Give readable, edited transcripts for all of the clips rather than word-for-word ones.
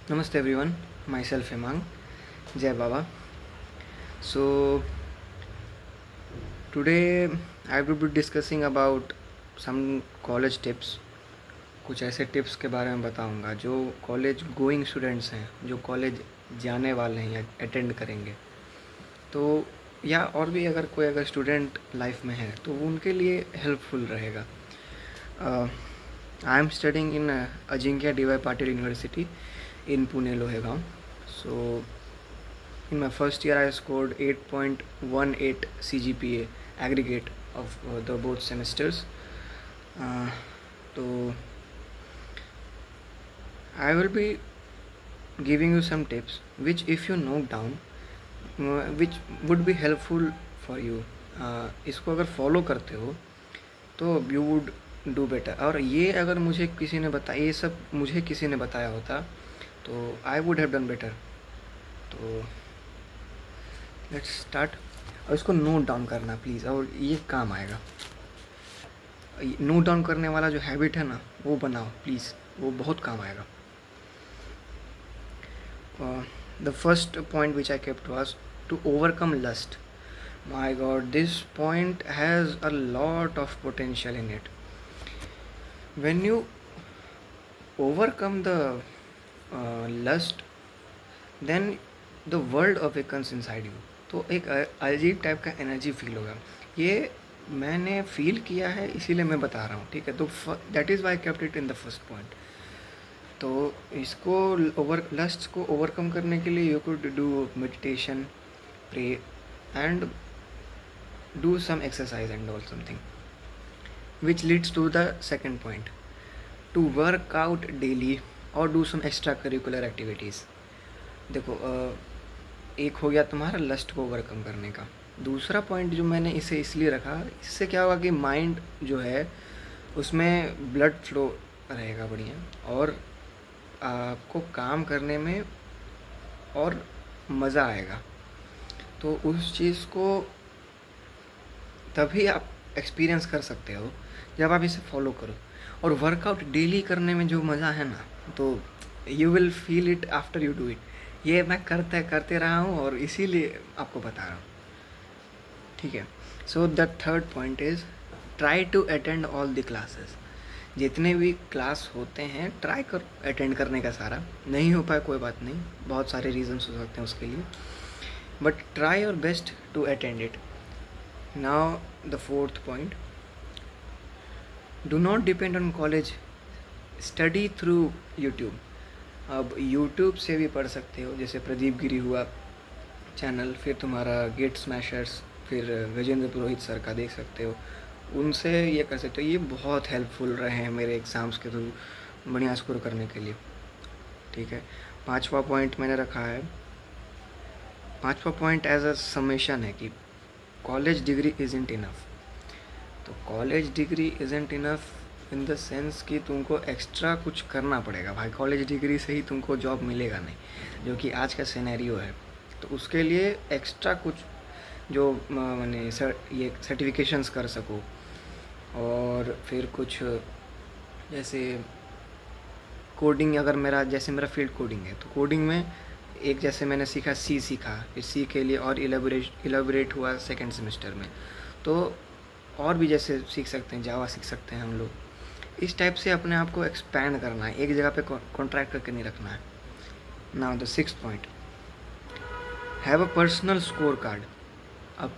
Namaste everyone, myself Hemang, Jai Baba. So today I will be discussing about some college tips. कुछ ऐसे tips के बारे में बताऊंगा जो कॉलेज गोइंग स्टूडेंट्स हैं, जो कॉलेज जाने वाले हैं या अटेंड करेंगे, तो या और भी अगर स्टूडेंट लाइफ में है तो उनके लिए हेल्पफुल रहेगा. I am studying in Ajinkya DY Patil University in Pune, Lohegaon. So in my first year I scored 8.18 CGPA aggregate of the both semesters. So I will be giving you some tips which if you note down which would be helpful for you. इसको अगर follow करते हो तो you would do better. और ये अगर मुझे किसी ने बताया, ये सब मुझे किसी ने बताया होता तो I would have done better. तो लेट्स स्टार्ट. और इसको नोट डाउन करना प्लीज़, और ये काम आएगा. नोट डाउन करने वाला जो हैबिट है ना, वो बनाओ प्लीज़, वो बहुत काम आएगा. The first point which I kept was to overcome lust. My God, this point has a lot of potential in it. When you overcome the lust then the world awakens inside you. तो एक अजीब type का energy feel होगा. ये मैंने feel किया है, इसीलिए मैं बता रहा हूँ, ठीक है. तो that is why kept it in the first point. तो इसको लस्ट को ओवरकम करने के लिए you could do meditation, pray and do some exercise and all something which leads to the second point, to work out daily और do some extra curricular activities. देखो, एक हो गया तुम्हारा लस्ट को ओवरकम करने का. दूसरा पॉइंट जो मैंने इसे इसलिए रखा, इससे क्या होगा कि माइंड जो है उसमें ब्लड फ्लो रहेगा बढ़िया, और आपको काम करने में और मज़ा आएगा. तो उस चीज़ को तभी आप एक्सपीरियंस कर सकते हो जब आप इसे फॉलो करो. और वर्कआउट डेली करने में जो मज़ा है ना, तो you will feel it after you do it. ये मैं करते रहा हूँ और इसीलिए आपको बता रहा हूँ, ठीक है. So the third point is try to attend all the classes. जितने भी क्लास होते हैं ट्राई कर अटेंड करने का. सारा नहीं हो पाए कोई बात नहीं, बहुत सारे रीजंस हो सकते हैं उसके लिए, but try your best to attend it. Now the fourth point, do not depend on college, study through YouTube. अब यूट्यूब से भी पढ़ सकते हो, जैसे प्रदीप गिरी हुआ चैनल, फिर तुम्हारा गेट स्मैशर्स, फिर गजेंद्र पुरोहित सर का देख सकते हो, उनसे ये कर सकते हो. ये बहुत हेल्पफुल रहे हैं मेरे एग्ज़ाम्स के थ्रू बढ़िया स्कोर करने के लिए, ठीक है. पांचवा पॉइंट मैंने रखा है, पांचवा पॉइंट एज अ समेशन है कि कॉलेज डिग्री इज़न्ट इनफ. तो college degree isn't enough in the sense कि तुमको एक्स्ट्रा कुछ करना पड़ेगा. भाई कॉलेज डिग्री से ही तुमको जॉब मिलेगा नहीं, जो कि आज का सिनेरियो है. तो उसके लिए एक्स्ट्रा कुछ जो मैंने ये सर्टिफिकेशंस कर सको, और फिर कुछ जैसे कोडिंग, अगर मेरा फील्ड कोडिंग है तो कोडिंग में एक जैसे मैंने सीखा, सी सीखा, फिर सी के लिए और इलेबोरेट हुआ सेकेंड सेमेस्टर में. तो और भी जैसे सीख सकते हैं, जावा सीख सकते हैं हम लोग. इस टाइप से अपने आप को एक्सपैंड करना है, एक जगह पे कॉन्ट्रैक्ट करके नहीं रखना है. Now the sixth point, have a personal score card. अब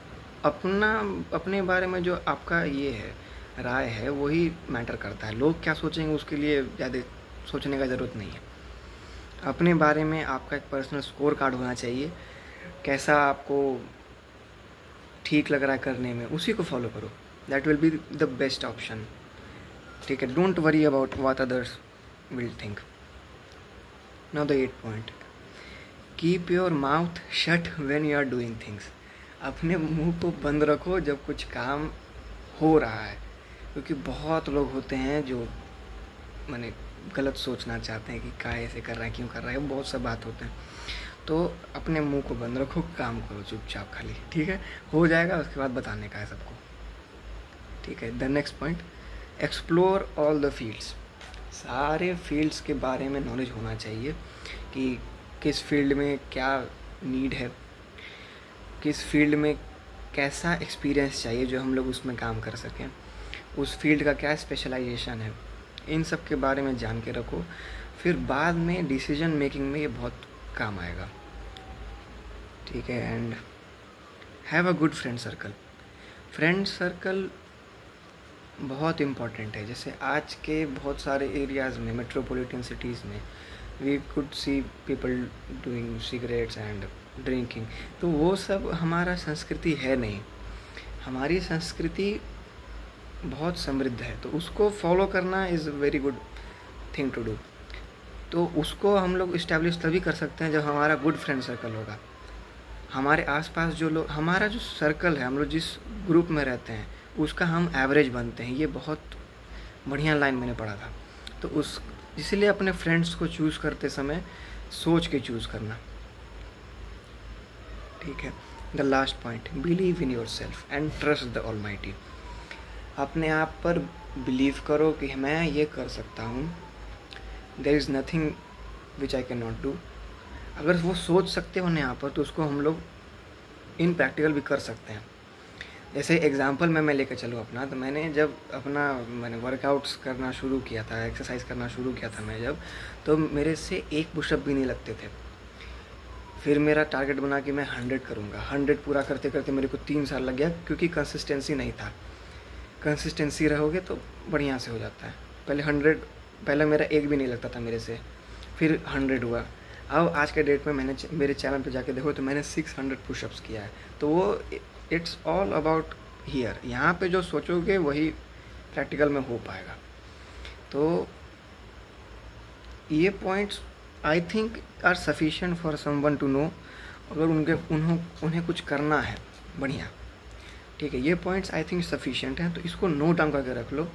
अपने बारे में जो आपका ये है, राय है, वही मैटर करता है. लोग क्या सोचेंगे उसके लिए ज़्यादा सोचने का ज़रूरत नहीं है. अपने बारे में आपका एक पर्सनल स्कोर कार्ड होना चाहिए. कैसा आपको ठीक लग रहा है करने में, उसी को फॉलो करो. That will be the best option, ठीक है. Don't worry about what others will think. Now the eight point, keep your mouth shut when you are doing things. अपने मुंह को बंद रखो जब कुछ काम हो रहा है, क्योंकि बहुत लोग होते हैं जो माने गलत सोचना चाहते हैं कि क्या ऐसे कर रहा है, क्यों कर रहा है, बहुत सा बात होते हैं. तो अपने मुंह को बंद रखो, काम करो चुपचाप खाली, ठीक है. हो जाएगा, उसके बाद बताने का है सबको, ठीक है. The next point, explore all the fields. सारे फील्ड्स के बारे में नॉलेज होना चाहिए, कि किस फील्ड में क्या नीड है, किस फील्ड में कैसा एक्सपीरियंस चाहिए जो हम लोग उसमें काम कर सकें, उस फील्ड का क्या स्पेशलाइजेशन है, इन सब के बारे में जान के रखो। फिर बाद में डिसीजन मेकिंग में ये बहुत काम आएगा, ठीक है। And have a good friend circle. Friend circle बहुत इम्पॉर्टेंट है। जैसे आज के बहुत सारे एरियाज़ में, मेट्रोपॉलिटन सिटीज़ में, we could see people doing cigarettes and drinking, तो वो सब हमारा संस्कृति है नहीं। हमारी संस्कृति बहुत समृद्ध है, तो उसको फॉलो करना is very good thing to do. तो उसको हम लोग इस्टेब्लिश तभी कर सकते हैं जब हमारा गुड फ्रेंड सर्कल होगा। हमारे आसपास जो लोग, हमारा जो सर्कल है, हम लोग जिस ग्रुप में रहते हैं उसका हम एवरेज बनते हैं। ये बहुत बढ़िया लाइन मैंने पढ़ा था। तो उस इसलिए अपने फ्रेंड्स को चूज़ करते समय सोच के चूज़ करना, ठीक है। The last point, believe in your self and trust the almighty. अपने आप पर बिलीव करो कि मैं ये कर सकता हूँ, there is nothing which I can not do. अगर वो सोच सकते हो ना यहाँ पर, तो उसको हम लोग इन प्रैक्टिकल भी कर सकते हैं। जैसे एग्जांपल मैं लेकर चलूँ अपना, तो मैंने वर्कआउट्स करना शुरू किया था, एक्सरसाइज करना शुरू किया था मैं जब, तो मेरे से एक पुशअप भी नहीं लगते थे। फिर मेरा टारगेट बना कि मैं 100 करूँगा। 100 पूरा करते करते मेरे को 3 साल लग गया, क्योंकि कंसिस्टेंसी नहीं था। कंसिस्टेंसी रहोगे तो बढ़िया से हो जाता है। पहले मेरा एक भी नहीं लगता था मेरे से, फिर 100 हुआ। अब आज के डेट में मैंने मेरे चैनल पे जाके देखो तो मैंने 600 पुशअप्स किया है। तो वो इट्स ऑल अबाउट हियर। यहाँ पे जो सोचोगे वही प्रैक्टिकल में हो पाएगा। तो ये points I think are sufficient for someone to know, अगर उन्हें कुछ करना है बढ़िया, ठीक है। ये पॉइंट्स आई थिंक सफिशिएंट हैं, तो इसको नोट डाउन करके रख लो।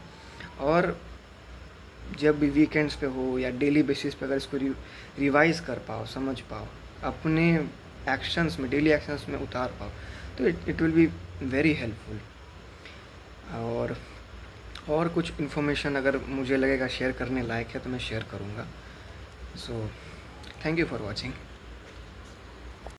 और जब भी वीकेंड्स पे हो या डेली बेसिस पे अगर इसको रिवाइज कर पाओ, समझ पाओ, अपने एक्शंस में, डेली एक्शंस में उतार पाओ, तो it will be very helpful. और कुछ इन्फॉर्मेशन अगर मुझे लगेगा शेयर करने लायक है तो मैं शेयर करूँगा। So thank you for watching.